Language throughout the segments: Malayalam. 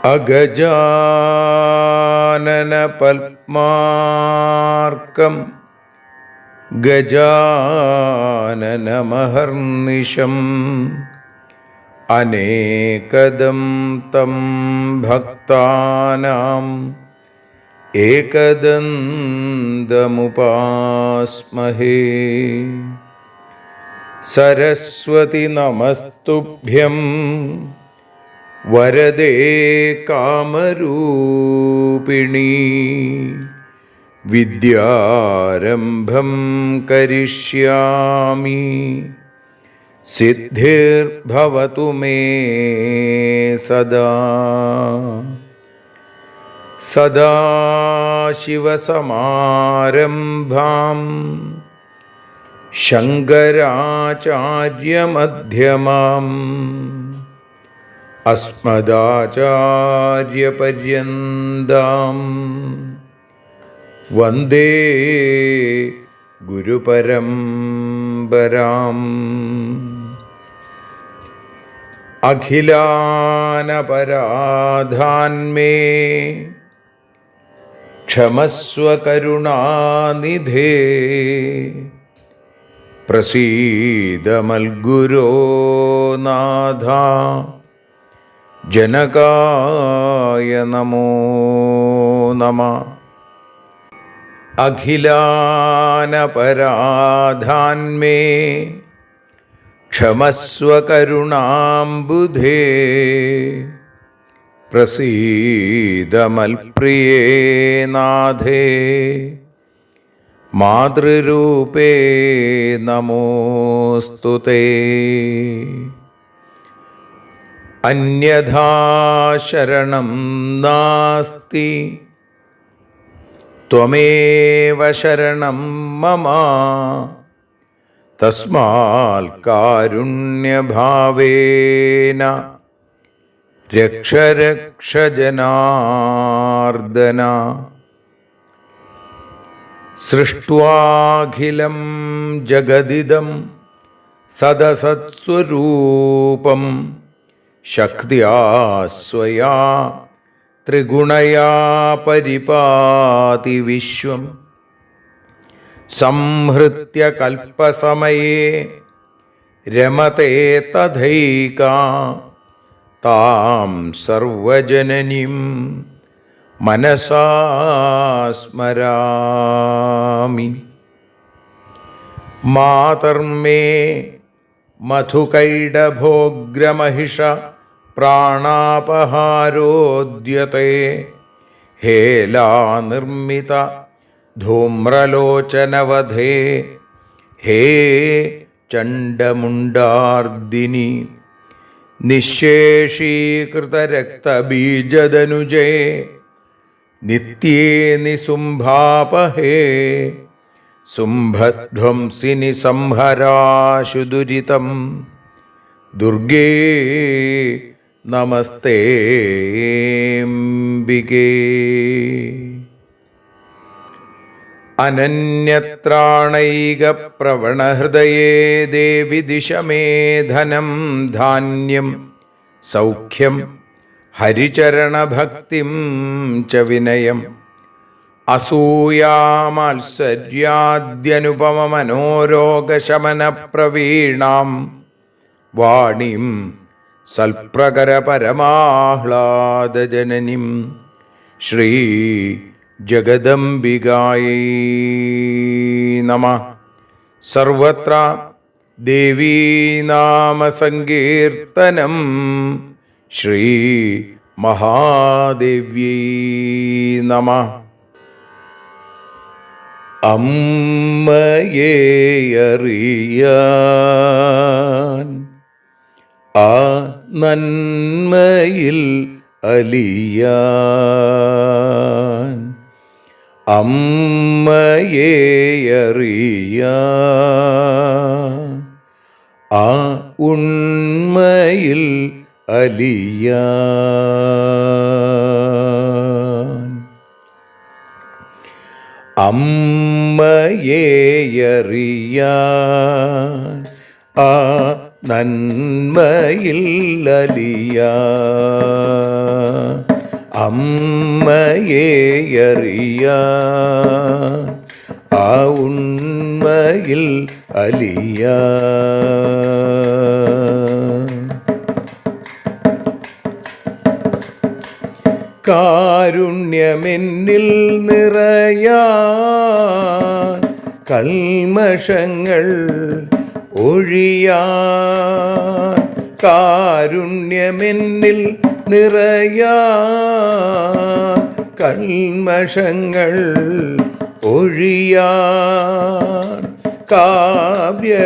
അഗജാനന പത്മാർക്കം ഗജാനനമഹർനിശം അനേകദം തം ഭക്താനാം ഏകദന്തമുപാസ്മഹേ. സരസ്വതി നമസ്തുഭ്യം വരദേ കാമരൂപിണി. വിദ്യാരംഭം കരിഷ്യാമി സിദ്ധിർഭവതു മേ സദാ. സദാശിവസമാരംഭാം ശങ്കരാചാര്യമധ്യമാം അസ്മദാചാര്യപര്യന്താം വന്ദേ ഗുരുപരമ്പരാം. അഖിലാനപരാധാന്മേ ക്ഷമസ്വ കരുണാനിധേ. പ്രസീദ മൽഗുരോ നാഥ ജനകായ നമോ നമഃ. അഖിലാനപരാധാന്മേ ക്ഷമസ്വ കരുണാംബുധേ. പ്രസീദ മൽപ്രിയേ നാഥേ മാതൃരൂപേ നമോസ്തുതേ. അന്യഥാ ശരണം നാസ്തി ത്വമേവ ശരണം മമ. തസ്മാൽ കാരുണ്യഭാവേന രക്ഷ രക്ഷ ജനാർദ്ദന. സൃഷ്ട്വാഖിലം ജഗദിദം സദസത്സ്വരൂപം ശക്തിയാ സ്വയാ ത്രിഗുണയാ പരിപാതി വിശ്വം. സംഹൃത്യ കൽപ്പസമയേ രമതേ തഥൈകാ. താം സർവജനനീം മനസാ സ്മരാമി. മാതർമേ മധുകൈടഭോഗ്രമഹിഷ പ്രാണാപഹാരോദ്യത്തെ. ഹേലാനിർമ്മിത ധൂമ്രലോചനവധേ. ഹേ ചണ്ഡമുണ്ഡാർദിനി. നിശേഷീകൃതരക്തബീജദനുജേ നിത്യേ നിസുംഭാപഹേ. സുംഭധ്വംസിനി സംഹരാശു ദുരിതം. ദുർഗേ നമസ്തേംബികേ. അനന്യത്രാണൈകപ്രവണഹൃദയേ ദേവി ദിശ മേ ധനം ധാന്യം സൗഖ്യം ഹരിചരണഭക്തിം ച വിനയം. അസൂയാമാത്സര്യാദ്യനുപമമനോരോഗശമനപ്രവീണാം വാണീം സൽപ്രകരപരമാഹ്ലാദജനനീം ശ്രീ ജഗദംബികായൈ നമഃ. സർവത്ര ദേവീനാമസങ്കീർത്തനം ശ്രീ മഹാദേവ്യൈ നമഃ. അമ്മയെ അറിയാൻ ആ നന്മയിൽ അലിയാൻ, അമ്മയെ അറിയാൻ ആ ഉണ്മയിൽ അലിയാൻ, അമ്മയെ അറിയാൻ ആ നന്മയിൽ അലിയാൻ, അമ്മയെ അറിയാൻ ആ ഉണ്മയിൽ അലിയാൻ. കാരുണ്യമെന്നിൽ നിറയാൻ, കൽമഷങ്ങൾ ഒഴിയാൻ, കാരുണ്യമെന്നിൽ നിറയാൻ, കൽമഷങ്ങൾ ഒഴിയാൻ, കാവ്യഭംഗിയുണരാൻ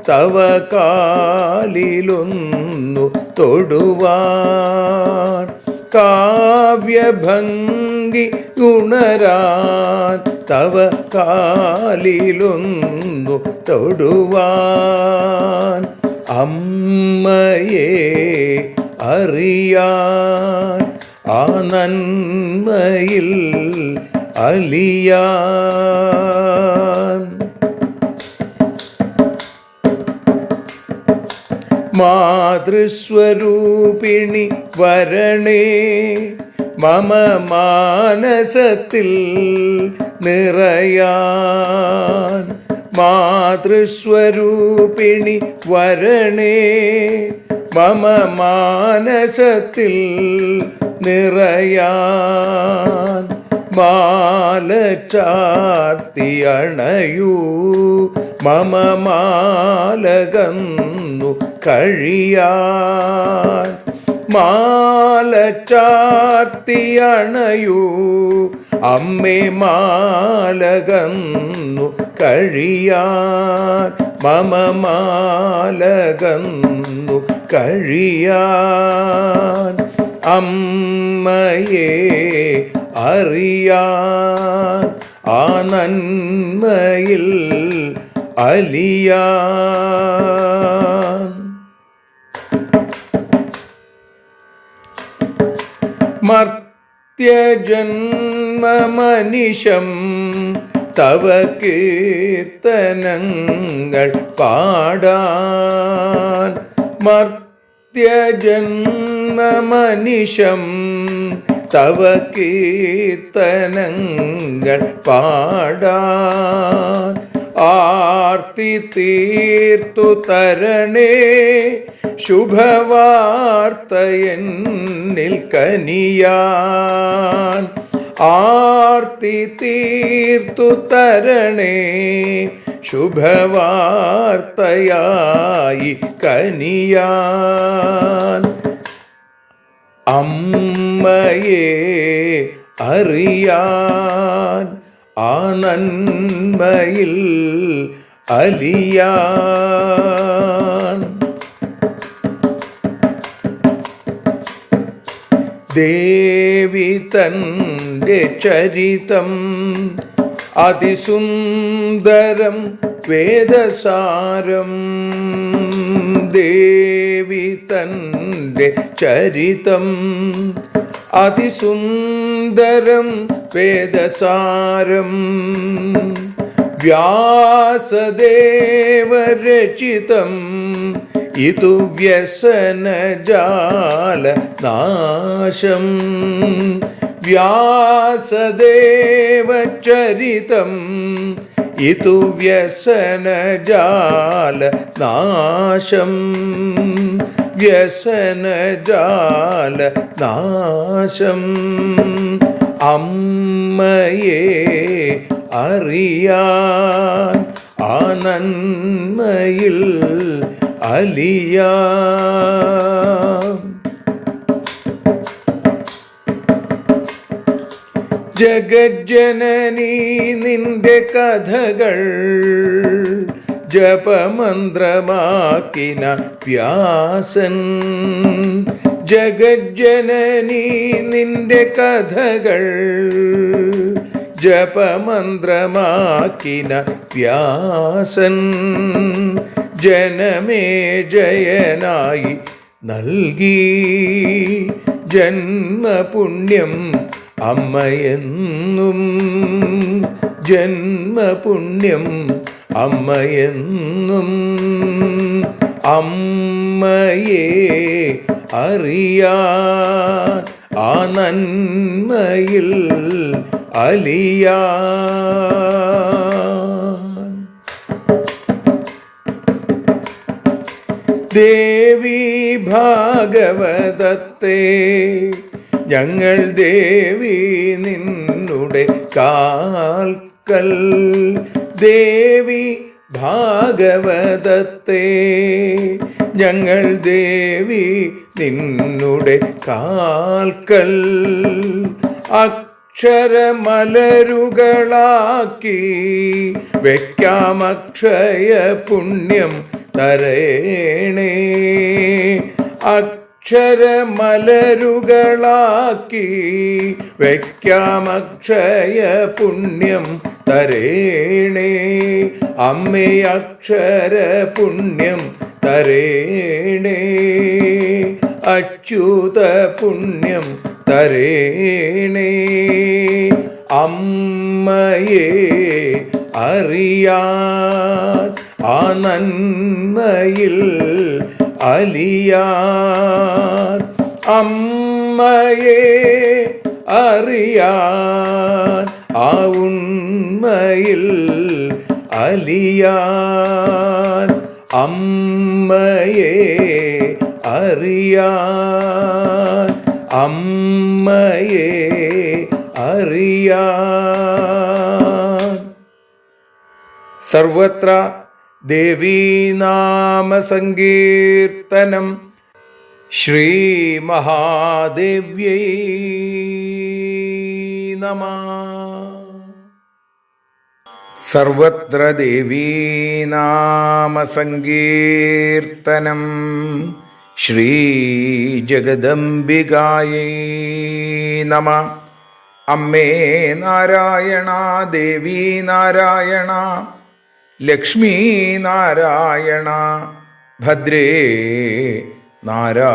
തവ കാലിലൊന്നു തൊടുവാൻ, കാവ്യഭംഗി ഉണരാൻ തവ കാലിലൊന്നു തൊടുവാൻ, അമ്മയെ അറിയാൻ ആ നന്മയിൽ അലിയാൻ. മാതൃസ്വരൂപിണി വരണേ മമ മാനസത്തിൽ നിറയാൻ, മാതൃസ്വരൂപിണി വരണേ മമ മാനസത്തിൽ നിറയാൻ, മാല ചാർത്തി അണയൂ മമ മാലകന്നു കഴിയാൻ, മാല ചാർത്തി അണയൂ അമ്മേ മാലകന്നു കഴിയാൻ, മമ മാലകന്നു കഴിയാൻ, അമ്മയെ അറിയാൻ ആ നന്മയിൽ അലിയാൻ. മർത്യജന്മമനിശം തവ കീർത്തനങ്ങൾ പാടാൻ, മർത്യജന്മമനിശം തവ കീർത്തനങ്ങൾ പാടാൻ, ആർത്തി തീർത്തു തരണേ ശുഭവാർത്ത എന്നിൽ കനിയാൻ, ആർത്തി തീർത്തു തരണേ ശുഭവാർത്തയായി കനിയാൻ, അമ്മയെ അറിയാൻ ആ നന്മയിൽ അലിയാൻ. ദേവി തൻ്റെ ചരിതം അതിസുന്ദരം വേദസാരം, ദേവി തൻ്റെ ചരിതം അതിസുന്ദരം വേദസാരം, വ്യാസദേവരചിതം ഇതു വ്യസനജാല നാശം, വ്യാസദേവചരിതം ഇതു വ്യസനജാല നാശം, വ്യസനജാല നാശം, അമ്മയെ അറിയാൻ ആ നന്മയിൽ അലിയാൻ. ജഗജ്ജനനീ നിന്റെ കഥകൾ ജപമന്ത്രമാക്കിന വ്യാസൻ. ജഗജ്ജനനീ നിന്റെ കഥകൾ ജപമന്ത്രമാക്കിന വ്യാസൻ. ജനമേ ജയനായി നൽകി ജന്മപുണ്യം അമ്മയെന്നും. ജന്മപുണ്യം അമ്മയെന്നും. അമ്മയെ അറിയാൻ ആ നന്മയിൽ അലിയാൻ. ദേവി ഭാഗവതത്തെ ഞങ്ങൾ ദേവി നിന്നുടെ കാൽക്കൽ. ദേവി ഭാഗവതത്തെ ഞങ്ങൾ ദേവി നിന്നുടെ കാൽക്കൽ. അക്ഷരമലരുകളാക്കി വയ്ക്കാം അക്ഷയ പുണ്യം തരേണേ. അക്ഷരമലരുകളാക്കി വയ്ക്കാം അക്ഷയ പുണ്യം തരേണേ. അമ്മേ അക്ഷര പുണ്യം തരേണേ. അച്യുത പുണ്യം തരേണേ. അമ്മയെ അറിയാൻ ആ നന്മയിൽ അലിയാൻ. അമ്മയെ അറിയാൻ ആ ഉണ്മയിൽ അലിയാൻ. അമ്മയെ അറിയാൻ. അമ്മയെ അറിയാൻ. സർവത്ര ദേവീനാമസങ്കീർത്തനം. ശ്രീ മഹാദേവ്യൈ നമഃ. സർവത്ര ദേവീനാമസങ്കീർത്തനം. ശ്രീ ജഗദംബികായൈ നമഃ. അമ്മേ നാരായണ, ദേവി നാരായണ, ലക്ഷ്മീ നാരായണ, ഭദ്രേ നാരായണ.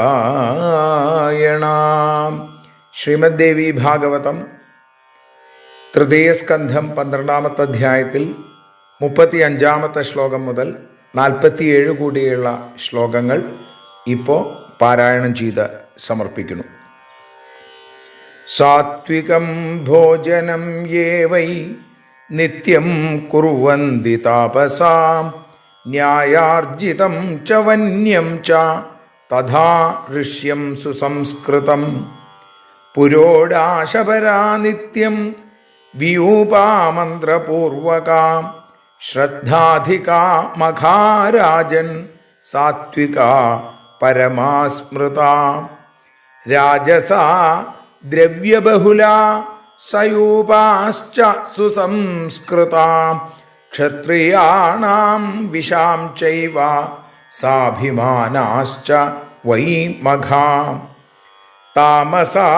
ശ്രീമദ് ദേവി ഭാഗവതം തൃതീയസ്കന്ധം 12-ാമത്തെ അധ്യായത്തിൽ 35-ാമത്തെ ശ്ലോകം മുതൽ 47 കൂടിയുള്ള ശ്ലോകങ്ങൾ ഇപ്പോൾ പാരായണം ചെയ്ത് സമർപ്പിക്കുന്നു. സാത്വികം ഭോജനം യേ വൈ നിത്യം കുർവന്തി താപസാം ന്യായാർജിതം ച വന്യം ച തഥാ ഋഷ്യം സുസംസ്കൃതം. പുരോടാശപരാ നിത്യം വിയൂപാമന്ത്രപൂർവകാ ശ്രദ്ധാധികാ മഘാരാജൻ സാത്വികാ പരമാസ്മൃതാ. രാജസാ ദ്രവ്യബഹുലാ സയൂപാശ്ച സുസംസ്കൃതാ. ക്ഷത്രിയാണാം വിഷാം ചൈവ സാഭിമാനാശ്ച വൈ മഘാ. താമസാ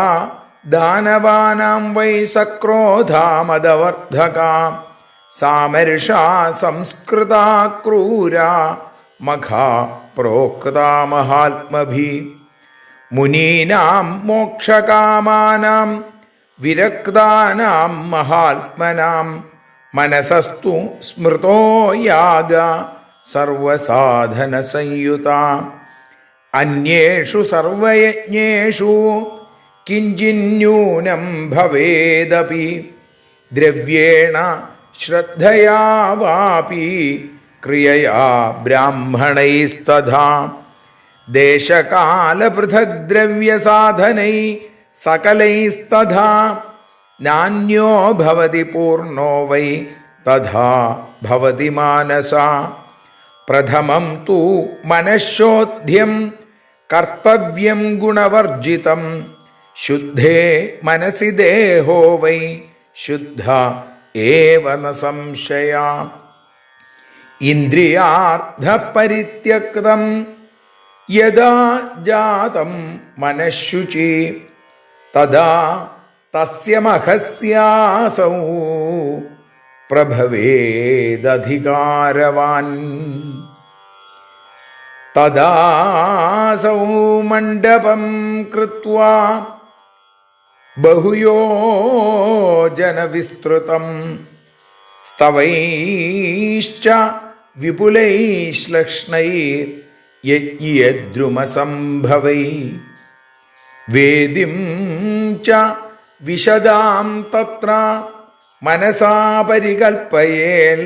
ദാനവാനാം വൈ സക്രോധാ മദവർദ്ധകാ. സാമർഷാ സംസ്കൃതാ ക്രൂരാ മഘാ പ്രോക്താ മഹാത്മഭി. മുനീനാം മോക്ഷകാമാനാം വിരക്താനാം മഹാത്മനാം മനസസ്തു സ്മൃതോ യാഗ സർവസാധന സംയുത. അന്യേഷു സർവയജ്ഞേഷു കിഞ്ചിന്യൂനം ഭവേദപി ദ്രവ്യേണ ശ്രദ്ധയാ വാപി ക്രിയയാ ബ്രാഹ്മണൈസ്തഥാ. ദേശകാലപൃഥക് ദ്രവ്യസാധനൈ സകലൈസ്തഥാ. നാന്യോ ഭവതി പൂർണ്ണോ വൈ തഥാ ഭവതി മാനസാ. പ്രഥമം തു മനഃശോദ്ധ്യം കർത്തവ്യം ഗുണവർജിതം. ശുദ്ധേ മനസി ദേഹോ വൈ ശുദ്ധ ഏവ ന സംശയ. ഇന്ദ്രിയാർത്ഥപരിത്യക്തം യദാ ജാതം മനഃശുചി തദാ തസ്യ മഹസ്യാസൗ പ്രഭവേദധികാരവാൻ. തദാസൗ മണ്ഡപം കൃത്വാ ബഹുയോജനവിസ്തൃതം സ്തവൈശ്ച വിപുലൈശ്ലക്ഷ്ണൈർയജ്ഞദ്രുമസംഭവൈ വേദിം ച വിശദാം തത്ര മനസാ പരികൽപ്പയേൽ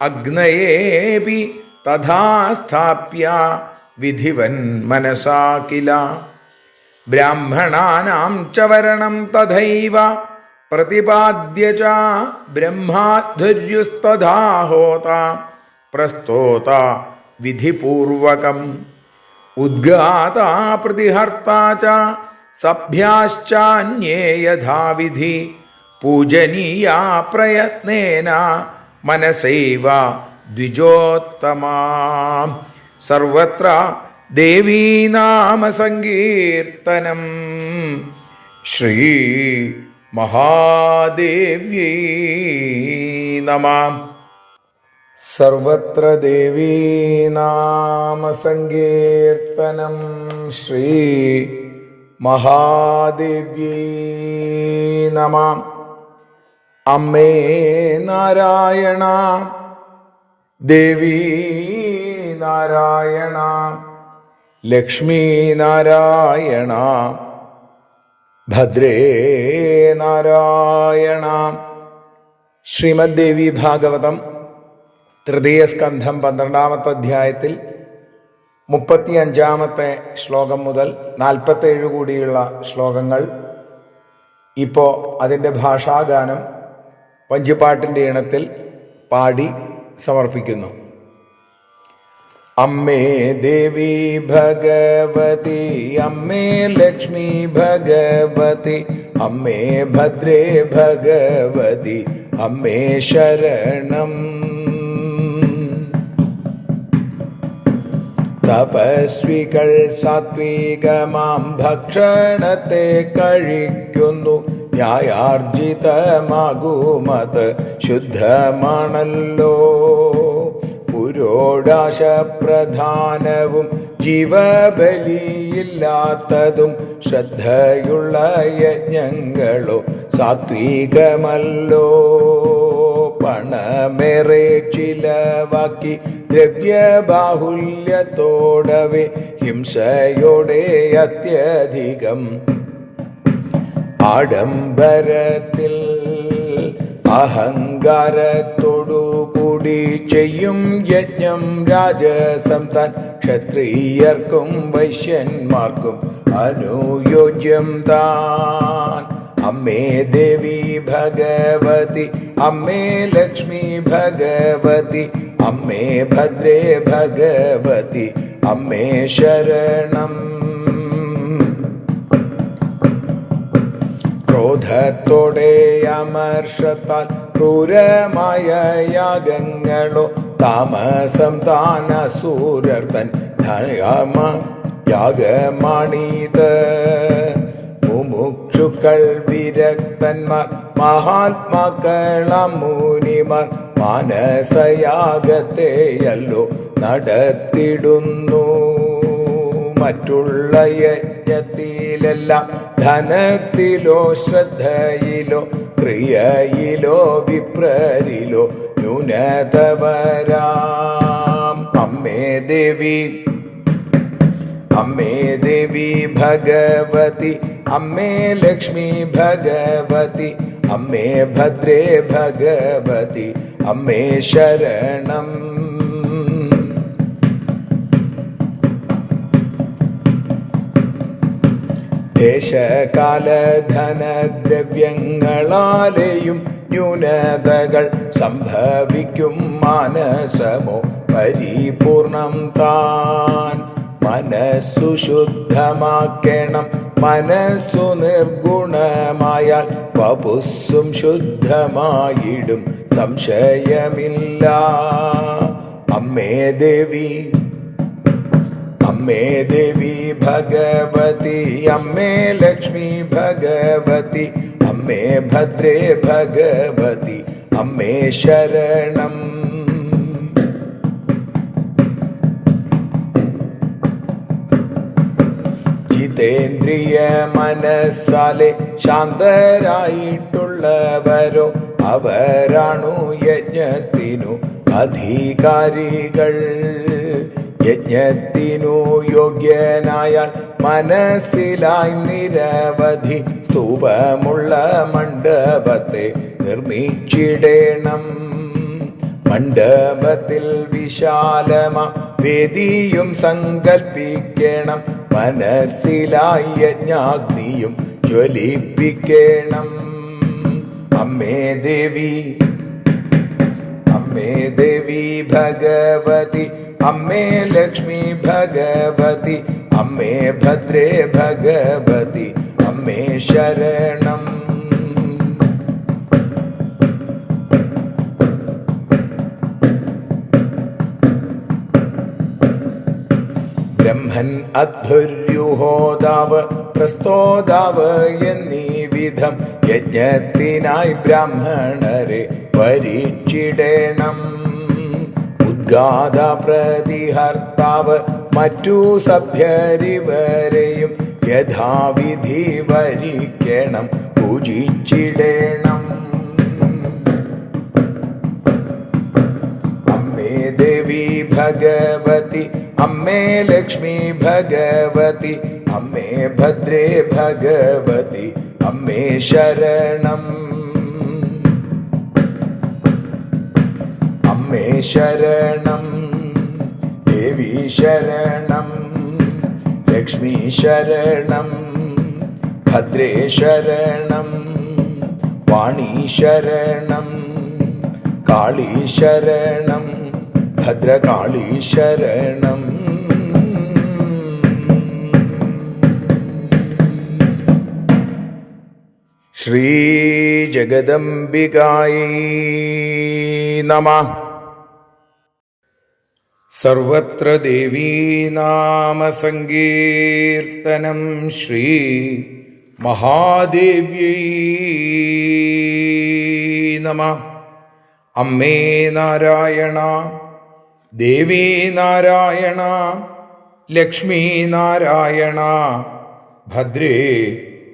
അഗ്നയേപി തഥാ സ്ഥാപ്യ വിധിവൻ മനസാ കില. ബ്രാഹ്മണാനാം ച വരണം തഥൈവ പ്രതിപാദ്യ ച ബ്രഹ്മാധ്വർയുസ്തഥാ ഹോത പ്രസ്തോത വിധിപൂർവകം. ഉദ്ഗാതാ പ്രതിഹർത്താ ച സഭ്യാശ്ചാന്യേ യഥാവിധി പൂജനീയാ പ്രയത്നേന മനസൈവ ദ്വിജോത്തമാ. സർവത്ര ദേവീനാമസങ്കീർത്തനം. ശ്രീ മഹാദേവ്യൈ നമഃ. സർവത്ര ദേവീനാമസങ്കീർത്തനം. ശ്രീ മഹാദേവ്യൈ നമഃ. അമ്മേ നാരായണ, ദേവീ നാരായണ, ലക്ഷ്മീ നാരായണ, ഭദ്രേ നാരായണ. ശ്രീമദ് ദേവി ഭാഗവതം തൃതീയ സ്കന്ധം 12-ാമത്തെ അധ്യായത്തിൽ 35-ാമത്തെ ശ്ലോകം മുതൽ 47 കൂടിയുള്ള ശ്ലോകങ്ങൾ ഇപ്പോൾ അതിൻ്റെ ഭാഷാഗാനം വഞ്ചിപ്പാട്ടിൻ്റെ ഈണത്തിൽ പാടി സമർപ്പിക്കുന്നു. അമ്മേ ദേവി ഭഗവതി, അമ്മേ ലക്ഷ്മി ഭഗവതി, അമ്മേ ഭദ്രേ ഭഗവതി, അമ്മേ ശരണം. തപസ്വികൾ സാത്വികമാം ഭക്ഷണത്തെ കഴിക്കുന്നു. ന്യായാർജിതമാകുമത് ശുദ്ധമാണല്ലോ. പുരോടാശപ്രധാനവും ജീവബലിയില്ലാത്തതും ശ്രദ്ധയുള്ള യജ്ഞങ്ങളോ സാത്വികമല്ലോ. പണമേറെ ചിലവാക്കി ദ്രവ്യബാഹുല്യത്തോടവേ ഹിംസയോടെ അത്യധികം ആഡംബരത്തിൽ അഹങ്കാരത്തോടു കൂടി ചെയ്യും യജ്ഞം രാജസം താൻ ക്ഷത്രിയർക്കും വൈശ്യന്മാർക്കും അനുയോജ്യം താൻ. അമ്മേ ദേവി ഭഗവതി, അമ്മേ ലക്ഷ്മി ഭഗവതി, അമ്മേ ഭദ്രേ ഭഗവതി, അമ്മേ ശരണം. ക്രോധത്തോടെ അമർഷത്താൽ ക്രൂരമായ യാഗങ്ങളോ താമസം താൻ അസൂരർ തൻ യാഗമാണീത്. മുമുക്ഷുക്കൾ വിരക്തന്മാർ മഹാത്മാക്കളാം മുനിമാർ മാനസയാഗത്തെയല്ലോ നടത്തിടുന്നു. മറ്റുള്ള യജ്ഞത്തിലെല്ലാം ധനത്തിലോ ശ്രദ്ധയിലോ ക്രിയയിലോ വിപ്രരിലോ ന്യൂനത വരാം. അമ്മേ ദേവി, അമ്മേ ദേവി ഭഗവതി, അമ്മേ ലക്ഷ്മി ഭഗവതി, അമ്മേ ഭദ്രേ ഭഗവതി, അമ്മേ ശരണം. ദേശകാലധനദ്രവ്യങ്ങളാലെയും ന്യൂനതകൾ സംഭവിക്കും. മാനസമോ പരിപൂർണം താൻ മനസ്സു ശുദ്ധമാക്കണം. മനസ്സു നിർഗുണമായാൽ വപുസ്സും ശുദ്ധമായിടും സംശയമില്ല. അമ്മേ ദേവി, അമ്മേ ദേവി ഭഗവതി, അമ്മേ ലക്ഷ്മി ഭഗവതി, അമ്മേ ഭദ്രേ ഭഗവതി, അമ്മേ ശരണം. ജിതേന്ദ്രിയ മനസ്സാലെ ശാന്തരായിട്ടുള്ളവരോ അവരാണു യജ്ഞത്തിനു അധികാരികൾ. യജ്ഞത്തിനു യോഗ്യനായാൽ മനസ്സിലായി നിരവധി സ്തൂപമുള്ള മണ്ഡപത്തെ നിർമ്മിച്ചിടേണം. മണ്ഡപത്തിൽ വിശാലമാ വേദിയും സങ്കൽപ്പിക്കണം. മനസ്സിലായി യജ്ഞാഗ്നിയും ജ്വലിപ്പിക്കണം. അമ്മേ ദേവി, അമ്മേ ദേവി ഭഗവതി, അമ്മേ ലക്ഷ്മി ഭഗവതി, അമ്മേ ഭദ്രേ ഭഗവതി, അമ്മേ ശരണം. ബ്രഹ്മൻ, അധ്വർയുഹോതാവ്, പ്രസ്തോതാവ് എന്നീ വിധം യജ്ഞത്തിനായി ബ്രാഹ്മണരെ വരിച്ചിടേണം. ഉദ്ഗാത, പ്രതിഹർത്താവ്, മറ്റു സഭ്യരിവരെയും യഥാവിധി വരിക്കണം, പൂജിച്ചിടേണം. അമ്മേ ദേവി ഭഗവതി, അമ്മേ ലക്ഷ്മി ഭഗവതി, അമ്മേ ഭദ്രേ ഭഗവതി, അമ്മേ ശരണം. അമ്മേ ശരണം, ദേവി ശരണം, ലക്ഷ്മി ശരണം, ഭദ്രേ ശരണം, വാണി ശരണം, കാളി ശരണം, ഭദ്രകാളി ശരണം. ശ്രീ ജഗദംബികായൈ നമഃ. സർവത്ര ദേവീ നാമ സങ്കീർത്തനം. ശ്രീ മഹാദേവ്യൈ നമഃ. അമ്മേ നാരായണ, ദേവി നാരായണ, ലക്ഷ്മി നാരായണ, ഭദ്രേ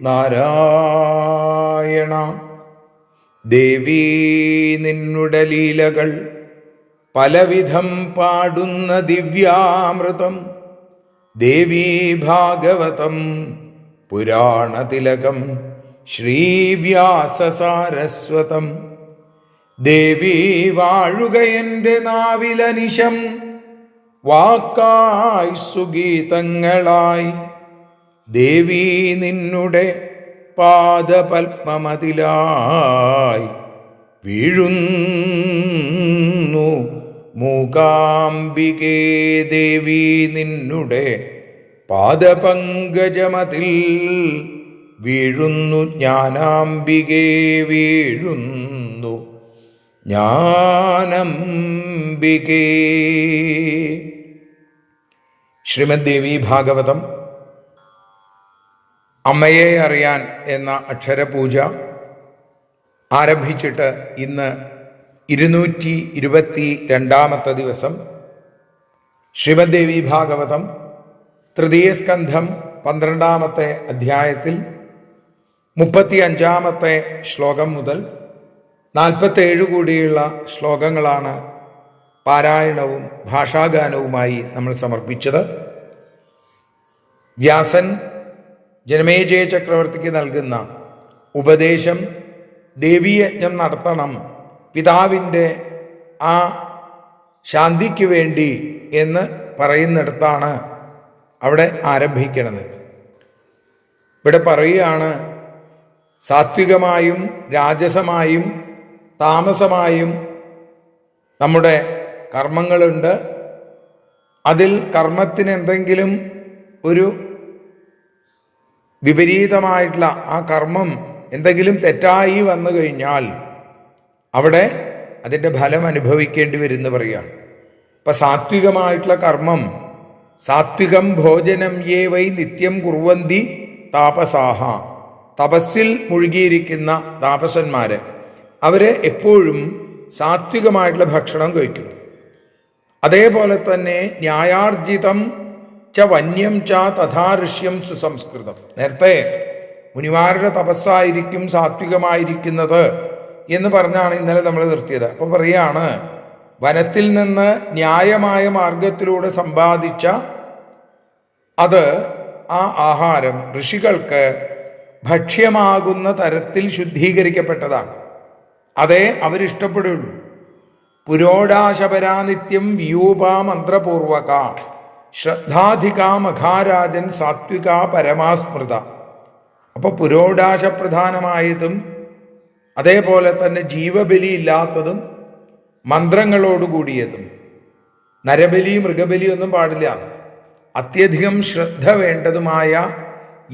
നാരായണ. ദേവി നിന്നുടെ ലീലകൾ പലവിധം പാടുന്ന ദിവ്യാമൃതം. ദേവി ഭാഗവതം പുരാണതിലകം ശ്രീവ്യാസസാരസ്വതം. ദേവി വാഴുക എൻ്റെ നാവിലനിശം, വാക്കായി സുഗീതങ്ങളായി. ദേവി നിന്നുടെ പാദപത്മമതിലായി വീഴുന്നു മൂകാംബികേ. ദേവി നിന്നുടെ പാദപങ്കജമതിൽ വീഴുന്നു ജ്ഞാനാംബികേ, വീഴുന്നു ജ്ഞാനംബികേ. ശ്രീമദ് ദേവി ഭാഗവതം അമ്മയെ അറിയാൻ എന്ന അക്ഷരപൂജ ആരംഭിച്ചിട്ട് ഇന്ന് 222 ദിവസം. ശ്രീമദ് ദേവി ഭാഗവതം തൃതീയ സ്കന്ധം 12 അധ്യായത്തിൽ 35 ശ്ലോകം മുതൽ 47 കൂടിയുള്ള ശ്ലോകങ്ങളാണ് പാരായണവും ഭാഷാഗാനവുമായി നമ്മൾ സമർപ്പിച്ചത്. വ്യാസൻ ജനമേജയ ചക്രവർത്തിക്ക് നൽകുന്ന ഉപദേശം ദേവീയജ്ഞം നടത്തണം, പിതാവിൻ്റെ ആ ശാന്തിക്ക് വേണ്ടി എന്ന് പറയുന്നിടത്താണ് അവിടെ ആരംഭിക്കുന്നത്. ഇവിടെ പറയുകയാണ്, സാത്വികമായും രാജസമായും താമസമായും നമ്മുടെ കർമ്മങ്ങളുണ്ട്. അതിൽ കർമ്മത്തിന് എന്തെങ്കിലും ഒരു വിപരീതമായിട്ടുള്ള ആ കർമ്മം എന്തെങ്കിലും തെറ്റായി വന്നു കഴിഞ്ഞാൽ അവിടെ അതിൻ്റെ ഫലം അനുഭവിക്കേണ്ടി വരുമെന്ന് പറയുകയാണ്. ഇപ്പം സാത്വികമായിട്ടുള്ള കർമ്മം, സാത്വികം ഭോജനം യേ വൈ നിത്യം കുർവന്തി താപസാഹ, തപസ്സിൽ മുഴുകിയിരിക്കുന്ന താപസന്മാര് അവര് എപ്പോഴും സാത്വികമായിട്ടുള്ള ഭക്ഷണം കഴിക്കുന്നു. അതേപോലെ തന്നെ ന്യായാർജിതം ച വന്യം ച തഥാഋഷ്യം സുസംസ്കൃതം. നേരത്തെ മുനിമാരുടെ തപസ്സായിരിക്കും സാത്വികമായിരിക്കുന്നത് എന്ന് പറഞ്ഞാണ് ഇന്നലെ നമ്മൾ നിർത്തിയത്. അപ്പോൾ പറയാണ്, വനത്തിൽ നിന്ന് ന്യായമായ മാർഗത്തിലൂടെ സമ്പാദിച്ച അത് ആ ആഹാരം ഋഷികൾക്ക് ഭക്ഷ്യമാകുന്ന തരത്തിൽ ശുദ്ധീകരിക്കപ്പെട്ടതാണ്. അതേ അവരിഷ്ടപ്പെടുള്ളൂ. പുരോടാശപരാനിത്യം വിയൂപാ മന്ത്രപൂർവക ശ്രദ്ധാധികാ മഖാരാജൻ സാത്വിക പരമാസ്മൃത. അപ്പോൾ പുരോടാശപ്രധാനമായതും അതേപോലെ തന്നെ ജീവബലി ഇല്ലാത്തതും മന്ത്രങ്ങളോടുകൂടിയതും, നരബലി മൃഗബലി ഒന്നും പാടില്ല, അത്യധികം ശ്രദ്ധ വേണ്ടതുമായ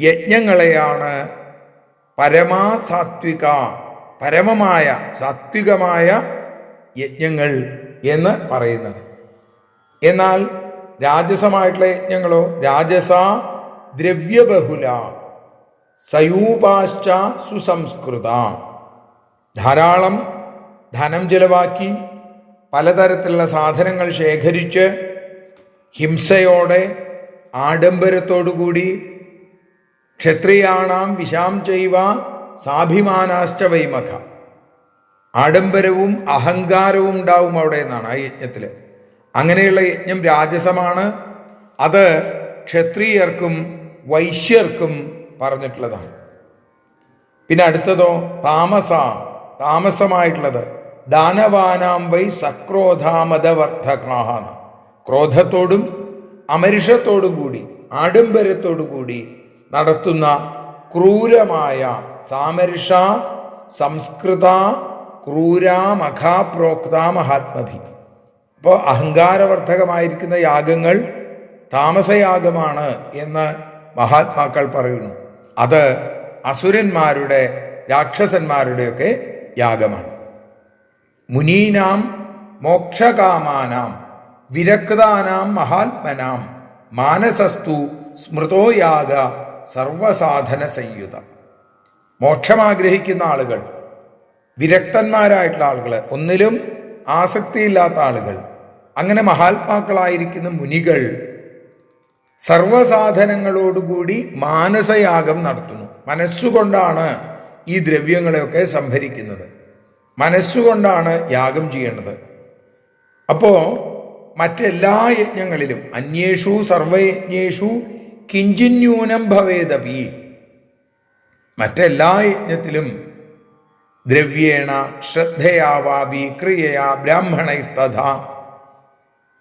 യജ്ഞങ്ങളെയാണ് പരമാസാത്വിക, പരമമായ സാത്വികമായ യജ്ഞങ്ങൾ എന്ന് പറയുന്നത്. എന്നാൽ രാജസമായിട്ടുള്ള യജ്ഞങ്ങളോ രാജസ ദ്രവ്യബഹുല സയൂപാശ്ച സുസംസ്കൃത, ധാരാളം ധനം ചെലവാക്കി പലതരത്തിലുള്ള സാധനങ്ങൾ ശേഖരിച്ച് ഹിംസയോടെ ആഡംബരത്തോടുകൂടി ക്ഷത്രിയാണാം വിശാം ചെയ്വ സാഭിമാനാശ്ച വൈമഖ, ആഡംബരവും അഹങ്കാരവും ഉണ്ടാവും അവിടെ എന്നാണ് ആ യജ്ഞത്തിൽ. അങ്ങനെയുള്ള യജ്ഞം രാജസമാണ്. അത് ക്ഷത്രിയർക്കും വൈശ്യർക്കും പറഞ്ഞിട്ടുള്ളതാണ്. പിന്നെ അടുത്തതോ താമസമായിട്ടുള്ളത് ദാനവാനാം വൈ സക്രോധാമതവർദ്ധകാഹ, ക്രോധത്തോടും അമരിഷത്തോടും കൂടി ആഡംബരത്തോടു കൂടി നടത്തുന്ന ക്രൂരമായ സാമരിഷ സംസ്കൃത ക്രൂരാ മഖാപ്രോക്ത മഹാത്മഭി. അപ്പോൾ അഹങ്കാരവർദ്ധകമായിരിക്കുന്ന യാഗങ്ങൾ താമസയാഗമാണ് എന്ന് മഹാത്മാക്കൾ പറയുന്നു. അത് അസുരന്മാരുടെ രാക്ഷസന്മാരുടെയൊക്കെ യാഗമാണ്. മുനീനാം മോക്ഷകാമാനാം വിരക്താനാം മഹാത്മനാം മാനസസ്തു സ്മൃതോ യാഗ സർവസാധന സംയുത. മോക്ഷമാഗ്രഹിക്കുന്ന ആളുകൾ, വിരക്തന്മാരായിട്ടുള്ള ആളുകൾ, ഒന്നിലും ആസക്തിയില്ലാത്ത ആളുകൾ, അങ്ങനെ മഹാത്മാക്കളായിരിക്കുന്ന മുനികൾ സർവസാധനങ്ങളോടുകൂടി മാനസയാഗം നടത്തുന്നു. മനസ്സുകൊണ്ടാണ് ഈ ദ്രവ്യങ്ങളെയൊക്കെ സംഭരിക്കുന്നത്, മനസ്സുകൊണ്ടാണ് യാഗം ചെയ്യേണ്ടത്. അപ്പോ മറ്റെല്ലാ യജ്ഞങ്ങളിലും അന്യേഷു സർവയജ്ഞേഷു കിഞ്ചിന്യൂനം ഭവേദപി, മറ്റെല്ലാ യജ്ഞത്തിലും ദ്രവ്യേണ ശ്രദ്ധയാവാപി ക്രിയയാ ബ്രാഹ്മണൈസ്തഥ,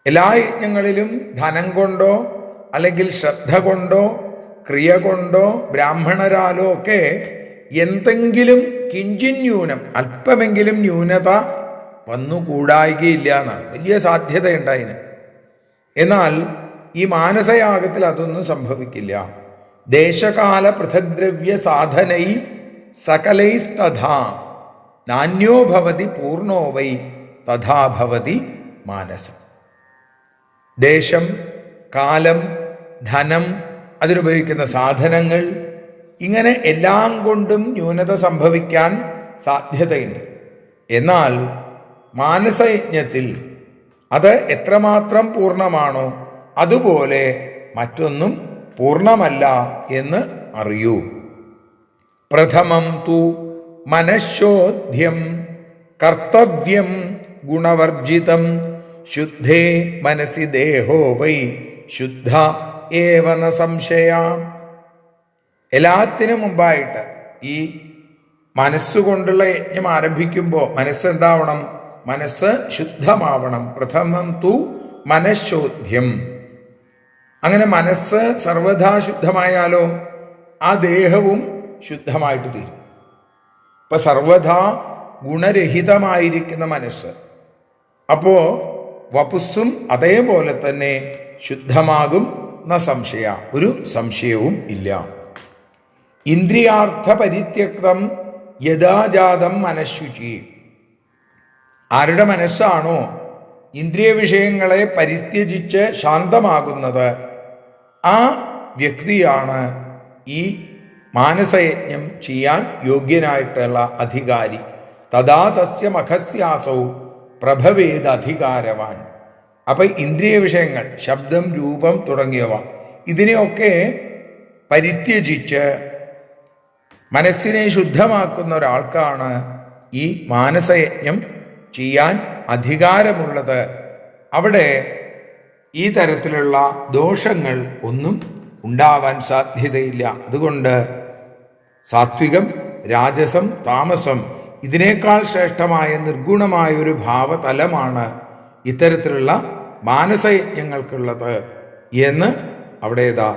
എല്ലാ യജ്ഞങ്ങളിലും ധനം കൊണ്ടോ അല്ലെങ്കിൽ ശ്രദ്ധ കൊണ്ടോ ക്രിയ കൊണ്ടോ ബ്രാഹ്മണരാലോ ഒക്കെ എന്തെങ്കിലും കിഞ്ചിന്യൂനം, അല്പമെങ്കിലും ന്യൂനത വന്നുകൂടായികയില്ല എന്നാണ്. വലിയ സാധ്യതയുണ്ടതിന്. എന്നാൽ ഈ മാനസയാഗത്തിൽ അതൊന്നും സംഭവിക്കില്ല. ദേശകാല പൃഥഗ്ദ്രവ്യ സാധനൈ സകലൈസ്തഥാ നാന്യോ ഭവതി പൂർണ്ണോ വൈ തഥാ ഭവതി മാനസം. ദേശം, കാലം, ധനം, അതിനുപയോഗിക്കുന്ന സാധനങ്ങൾ, ഇങ്ങനെ എല്ലാം കൊണ്ടും ന്യൂനത സംഭവിക്കാൻ സാധ്യതയുണ്ട്. എന്നാൽ മാനസയജ്ഞത്തിൽ അത് എത്രമാത്രം പൂർണ്ണമാണോ അതുപോലെ മറ്റൊന്നും പൂർണ്ണമല്ല എന്ന് അറിയൂ. പ്രഥമം തു മനഃശോധ്യം കർത്തവ്യം ഗുണവർജിതം ശുദ്ധേ മനസി ദേഹോ വൈ ശുദ്ധ ഏവ ന സംശയ. എല്ലാത്തിനും മുമ്പായിട്ട് ഈ മനസ്സുകൊണ്ടുള്ള യജ്ഞം ആരംഭിക്കുമ്പോൾ മനസ്സെന്താവണം? മനസ്സ് ശുദ്ധമാവണം. പ്രഥമം തു മനഃശോധ്യം. അങ്ങനെ മനസ്സ് സർവഥാ ശുദ്ധമായാലോ ആ ദേഹവും ശുദ്ധമായിട്ട് തീരും. ഇപ്പൊ സർവഥാ ഗുണരഹിതമായിരിക്കുന്ന മനസ്സ്, അപ്പോ വപുസ്സും അതേപോലെ തന്നെ ശുദ്ധമാകും. ന സംശയ, ഒരു സംശയവും ഇല്ല. ഇന്ദ്രിയാർത്ഥ പരിത്യക്തം യഥാജാതം മനഃശുചി. ആരുടെ മനസ്സാണോ ഇന്ദ്രിയ വിഷയങ്ങളെ പരിത്യജിച്ച് ശാന്തമാകുന്നത്, ആ വ്യക്തിയാണ് ഈ മാനസയജ്ഞം ചെയ്യാൻ യോഗ്യനായിട്ടുള്ള അധികാരി. തഥാ തസ്യ മഖസ്യാസൗ പ്രഭവേദ് അധികാരവാൻ. അപ്പം ഇന്ദ്രിയ വിഷയങ്ങൾ, ശബ്ദം, രൂപം തുടങ്ങിയവ, ഇതിനെയൊക്കെ പരിത്യജിച്ച് മനസ്സിനെ ശുദ്ധമാക്കുന്ന ഒരാൾക്കാണ് ഈ മാനസയജ്ഞം ചെയ്യാൻ അധികാരമുള്ളത്. അവിടെ ഈ തരത്തിലുള്ള ദോഷങ്ങൾ ഒന്നും ഉണ്ടാവാൻ സാധ്യതയില്ല. അതുകൊണ്ട് സാത്വികം, രാജസം, താമസം ഇതിനേക്കാൾ ശ്രേഷ്ഠമായ നിർഗുണമായ ഒരു ഭാവതലമാണ് ഇത്തരത്തിലുള്ള മാനസയജ്ഞങ്ങൾക്കുള്ളത് എന്ന് അവിടേതാ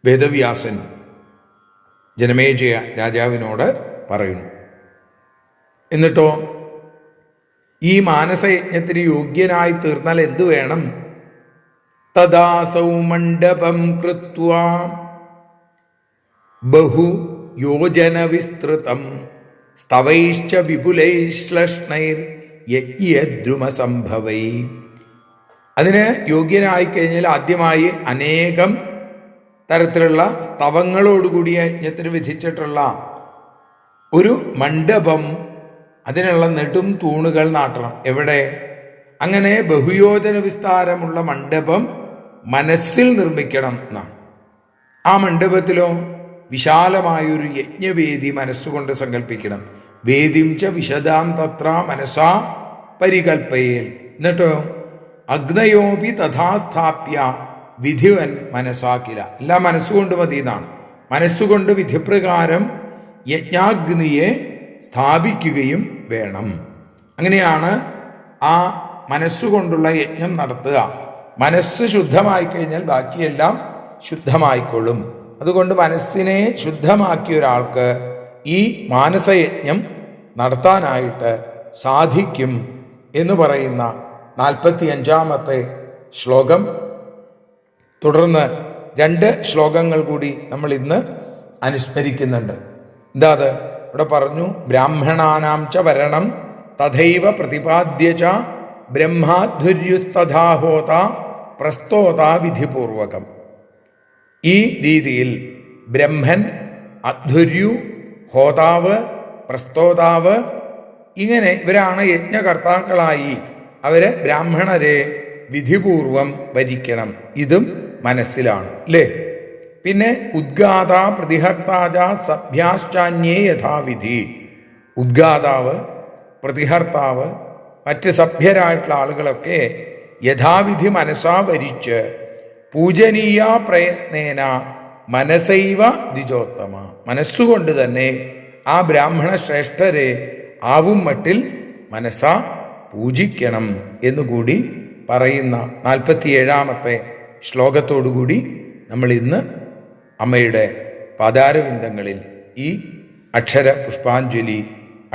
വേദവ്യാസൻ ജനമേജയ രാജാവിനോട് പറയുന്നു. എന്നിട്ടോ ഈ മാനസയജ്ഞത്തിന് യോഗ്യനായി തീർന്നാൽ എന്തു വേണം? തദാസൗ മണ്ഡപം കൃത്വാ ബഹു യോജന വിസ്തൃതം സ്തവൈശ്ച വിപുലൈശ്ലഷ്ണൈർ യജ്ഞദ്രുമസംഭവൈ. അതിന് യോഗ്യനായി കഴിഞ്ഞാൽ ആദ്യമായി അനേകം തരത്തിലുള്ള സ്തവങ്ങളോടുകൂടിയ യജ്ഞത്തിന് വിധിച്ചിട്ടുള്ള ഒരു മണ്ഡപം, അതിനുള്ള നെടും തൂണുകൾ നാട്ടണം. എവിടെ? അങ്ങനെ ബഹുയോജന വിസ്താരമുള്ള മണ്ഡപം മനസ്സിൽ നിർമ്മിക്കണം എന്നാണ്. ആ മണ്ഡപത്തിലോ വിശാലമായൊരു യജ്ഞവേദി മനസ്സുകൊണ്ട് സങ്കല്പിക്കണം. വേദിം ച വിശദാം തത്ര മനസാ പരികൽപ്പയേൽ. എന്നിട്ടോ അഗ്നയോപി തഥാസ്ഥാപ്യ വിധിവൻ മനസ്സാക്കില്ല. എല്ലാം മനസ്സുകൊണ്ട് മതി എന്നാണ്. മനസ്സുകൊണ്ട് വിധിപ്രകാരം യജ്ഞാഗ്നിയെ സ്ഥാപിക്കുകയും വേണം. അങ്ങനെയാണ് ആ മനസ്സുകൊണ്ടുള്ള യജ്ഞം നടത്തുക. മനസ്സ് ശുദ്ധമായി കഴിഞ്ഞാൽ ബാക്കിയെല്ലാം ശുദ്ധമായിക്കൊള്ളും. അതുകൊണ്ട് മനസ്സിനെ ശുദ്ധമാക്കിയ ഒരാൾക്ക് ഈ മാനസയജ്ഞം നടത്താനായിട്ട് സാധിക്കും എന്ന് പറയുന്ന 45-ാമത്തെ ശ്ലോകം. തുടർന്ന് 2 ശ്ലോകങ്ങൾ കൂടി നമ്മൾ ഇന്ന് അനുസ്മരിക്കുന്നുണ്ട്. എന്താ അത്? ഇവിടെ പറഞ്ഞു, ബ്രാഹ്മണാനാം ച വരണം തഥൈവ പ്രതിപാദ്യ ച ബ്രഹ്മാധ്വര്യുസ്തഥാഹോത പ്രസ്തോത വിധിപൂർവകം. ഈ രീതിയിൽ ബ്രഹ്മൻ, അധ്വര്യു, ഹോതാവ്, പ്രസ്തോതാവ്, ഇങ്ങനെ ഇവരാണ് യജ്ഞകർത്താക്കളായി അവരെ ബ്രാഹ്മണരെ വിധിപൂർവം വരിക്കണം. ഇതും മനസ്സിലാണ് അല്ലേ? പിന്നെ ഉദ്ഗാത പ്രതിഹർത്താജ സഭ്യാശ്ചാന്യേ യഥാവിധി. ഉദ്ഗാതാവ്, പ്രതിഹർത്താവ്, മറ്റ് സഭ്യരായിട്ടുള്ള ആളുകളൊക്കെ യഥാവിധി മനസ്സാ വരിച്ച് പൂജനീയ പ്രയത്നേന മനസൈവ ദ്വിജോത്തമ, മനസ്സുകൊണ്ട് തന്നെ ആ ബ്രാഹ്മണ ശ്രേഷ്ഠരെ ആവും മട്ടിൽ മനസ്സാ പൂജിക്കണം എന്നുകൂടി പറയുന്ന 47-ാമത്തെ ശ്ലോകത്തോടുകൂടി നമ്മൾ ഇന്ന് അമ്മയുടെ പാദാരവിന്ദങ്ങളിൽ ഈ അക്ഷര പുഷ്പാഞ്ജലി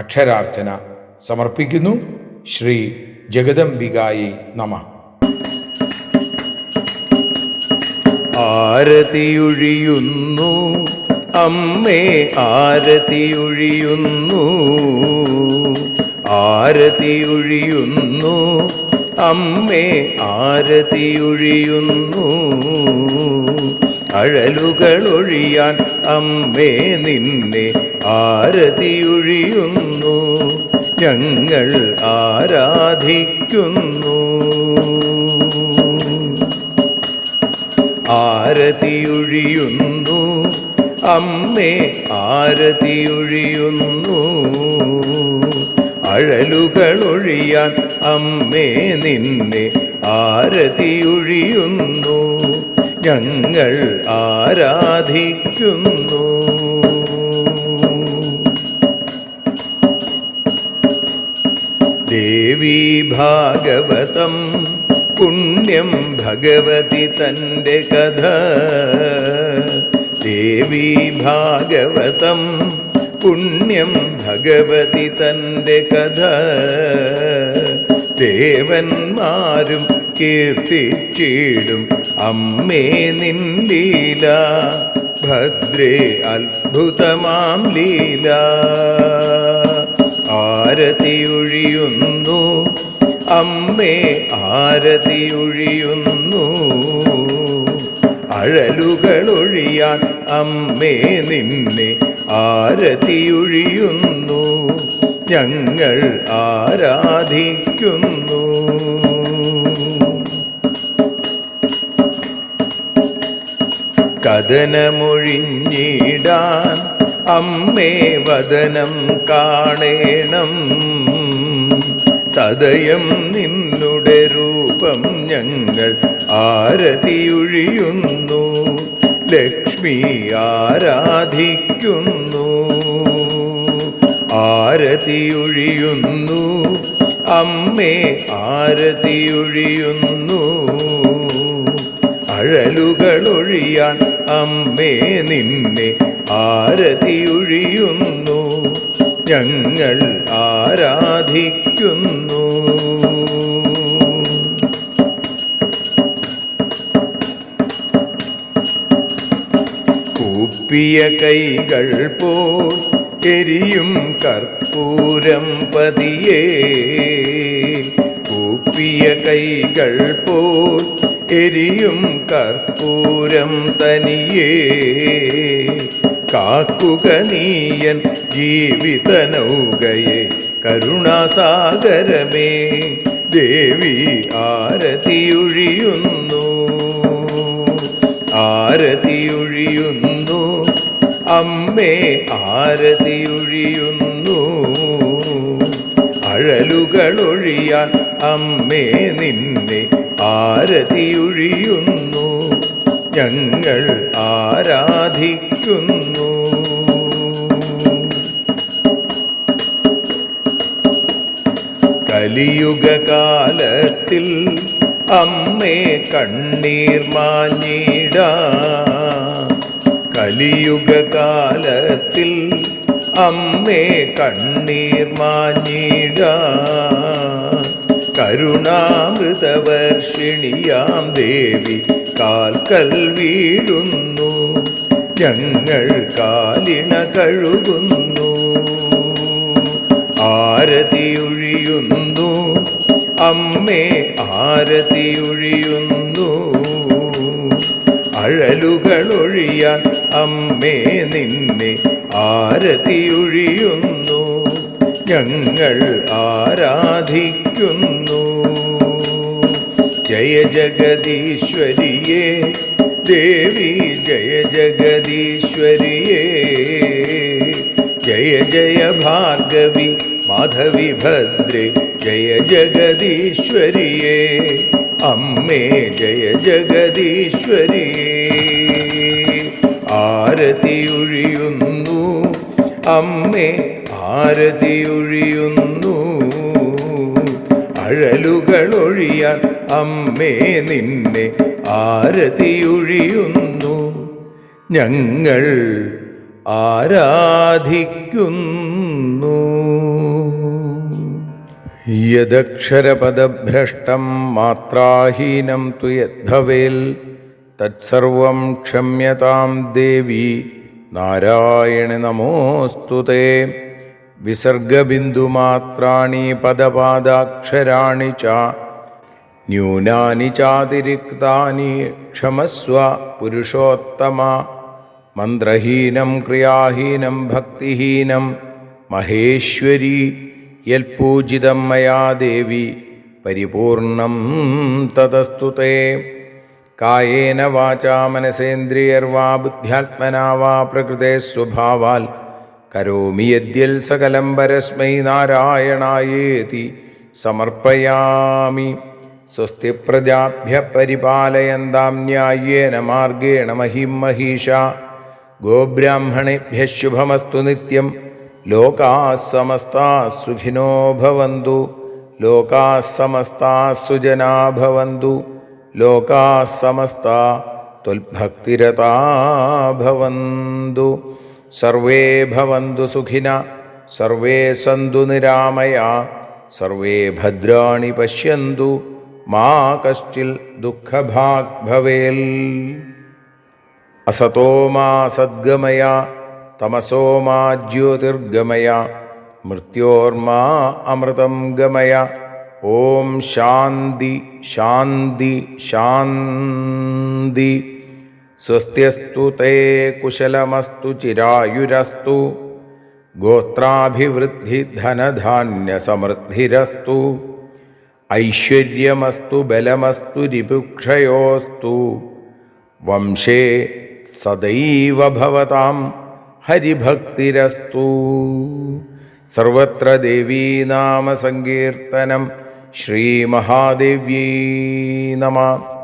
അക്ഷരാർച്ചന സമർപ്പിക്കുന്നു. ശ്രീ ജഗദംബികായി നമഃ. ആരതിയൊഴിയുന്നു അമ്മേ, ആരതിയൊഴിയുന്നു, ആരതിയൊഴിയുന്നു അമ്മേ, ആരതിയൊഴിയുന്നു. അഴലുകളൊഴിയാൻ അമ്മേ നിന്നെ ആരതിയൊഴിയുന്നു. ഞങ്ങൾ ആരാധിക്കുന്നു. ആരതിയൊഴിയുന്നു അമ്മേ, ആരതിയൊഴിയുന്നു. അഴലുകളൊഴിയാൻ അമ്മേ നിന്നെ ആരതിയൊഴിയുന്നു. ഞങ്ങൾ ആരാധിക്കുന്നു. ദേവീ ഭാഗവതം പുണ്യം ഭഗവതി തൻ്റെ കഥ. ദേവീ ഭാഗവതം പുണ്യം ഭഗവതി തൻ്റെ കഥ. ദേവന്മാരും കീർത്തിച്ചിടും അമ്മേ നിൻ ലീല. ഭദ്രേ അത്ഭുതമാം ലീല. ആരതിയൊഴിയുന്നു അമ്മേ ആരതിയൊഴിയുന്നു. അഴലുകളൊഴിയാൻ അമ്മേ നിന്നെ ആരതിയൊഴിയുന്നു. ഞങ്ങൾ ആരാധിക്കുന്നു. കഥനമൊഴിഞ്ഞിടാൻ അമ്മേ വദനം കാണേണം. സദയം നിന്നുടെ രൂപം ഞങ്ങൾ ആരതിയൊഴിയുന്നു. ലക്ഷ്മി ആരാധിക്കുന്നു. ആരതിയൊഴിയുന്നു അമ്മേ ആരതിയൊഴിയുന്നു. അഴലുകളൊഴിയാൻ അമ്മേ നിന്നെ ആരതിയൊഴിയുന്നു. ഞങ്ങൾ ആരാധിക്കുന്നു. കൂപ്പിയ കൈകൾ പോൽ എരിയും കർപ്പൂരം പതിയേ. കൂപ്പിയ കൈകൾ പോൽ എരിയും കർപ്പൂരം തനിയേ. കാക്കുക നീയൻ ജീവിത നൗകയെ കരുണാസാഗരമേ. ദേവി ആരതിയൊഴിയുന്നു. ആരതിയൊഴിയുന്നു അമ്മേ ആരതിയൊഴിയുന്നു. അഴലുകളൊഴിയാൻ അമ്മേ നിന്നെ ആരതിയൊഴിയുന്നു. ഞങ്ങൾ ആരാധിക്കുന്നു. കലിയുഗകാലത്തിൽ അമ്മേ കണ്ണീർ മാഞ്ഞിടാം. കലിയുഗകാലത്തിൽ അമ്മേ കണ്ണീർ മാഞ്ഞിടാം. കരുണാമൃതവർഷിണിയാം ദേവി കാൽക്കൽ വീഴുന്നു. ഞങ്ങൾ കാലിണ കഴുകുന്നു. ആരതിയൊഴിയുന്നു അമ്മേ ആരതിയൊഴിയുന്നു. അഴലുകളൊഴിയാൻ അമ്മേ നിന്നെ ആരതിയൊഴിയുന്നു. ഞങ്ങൾ ആരാധിക്കുന്നു. ജയ ജഗദീശ്വരിയേ ദേവി ജയ ജഗദീശ്വരിയേ. ജയ ജയ ഭാർഗവി മാധവി ഭദ്രേ ജയ ജഗദീശ്വരിയേ. അമ്മേ ജയ ജഗദീശ്വരിയേ. ആരതിയൊഴിയുന്നു അമ്മേ ആരതിയൊഴിയുന്നു. അഴലുകളൊഴിയാൻ അമ്മേ നിന്നെ ആരതിയൊഴിയുന്നു. ഞങ്ങൾ ആരാധിക്കുന്നു. യദക്ഷരപദഭ്രഷ്ടം മാത്രാഹീനം തു യദ്ഭവേൽ തത്സർവം ക്ഷമ്യതാം ദേവി നാരായണി നമോസ്തുതേ. വിസർഗബിന്ദുമാത്രാണി പദപാദാക്ഷരാണി ച ന്യൂനാനി ചാതിരിക്താനി ക്ഷമസ്വ പുരുഷോത്തമ. മന്ത്രഹീനം ക്രിയാഹീനം ഭക്തിഹീനം മഹേശ്വരി യൽപൂജിതം മയാ ദേവി പരിപൂർണം തതസ്തുതേ. കായേന വാചാ മനസേന്ദ്രിയർവാ ബുദ്ധ്യാത്മനാ വാ പ്രകൃതേ സ്വഭാവാൽ കരോമി യദ്യൽ സകലം പരസ്മൈ നാരായണായേതി സമർപ്പയാമി. സ്വസ്തി പ്രജാഭ്യഃ പരിപാലയന്താം ന്യായേന മാർഗേണ മഹിം മഹീഷാ. ഗോബ്രാഹ്മണേഭ്യഃ ശുഭമസ്തു നിത്യം. ലോകാഃ സമസ്താഃ സുഖിനോ ഭവന്തു. ലോകാഃ സമസ്താഃ സുജനാഃ ഭവന്തു. ലോകാഃ സമസ്താഃ ത്വൽഭക്തിരതാ ഭവന്തു. സർവേ ഭവന്തു സുഖിനഃ സർവേ സന്തു നിരാമയാഃ സർവേ ഭദ്രാണി പശ്യന്തു മാ കശ്ചിൽ ദുഃഖഭാഗ് ഭവേൽ. അസതോ മാ സദ്ഗമയ തമസോ മാ ജ്യോതിർഗമയ മൃത്യോർമാ അമൃതം ഗമയ. ഓം ശാന്തി ശാന്തി ശാന്തി. സ്വസ്ത്യസ്തു തേ കുശലമസ്തു ചിരായുരസ്തു. ഗോത്രാഭിവൃദ്ധി ധനധാന്യസമൃദ്ധിരസ്തു. ഐശ്വര്യമസ്തു ബലമസ്തു രിപുക്ഷയോസ്തു. വംശേ സദൈവ ഭവതാം ഹരിഭക്തിരസ്തു. സർവത്ര ദേവീനാമസങ്കീർത്തനം. ശ്രീമഹാദേവ്യൈ നമഃ.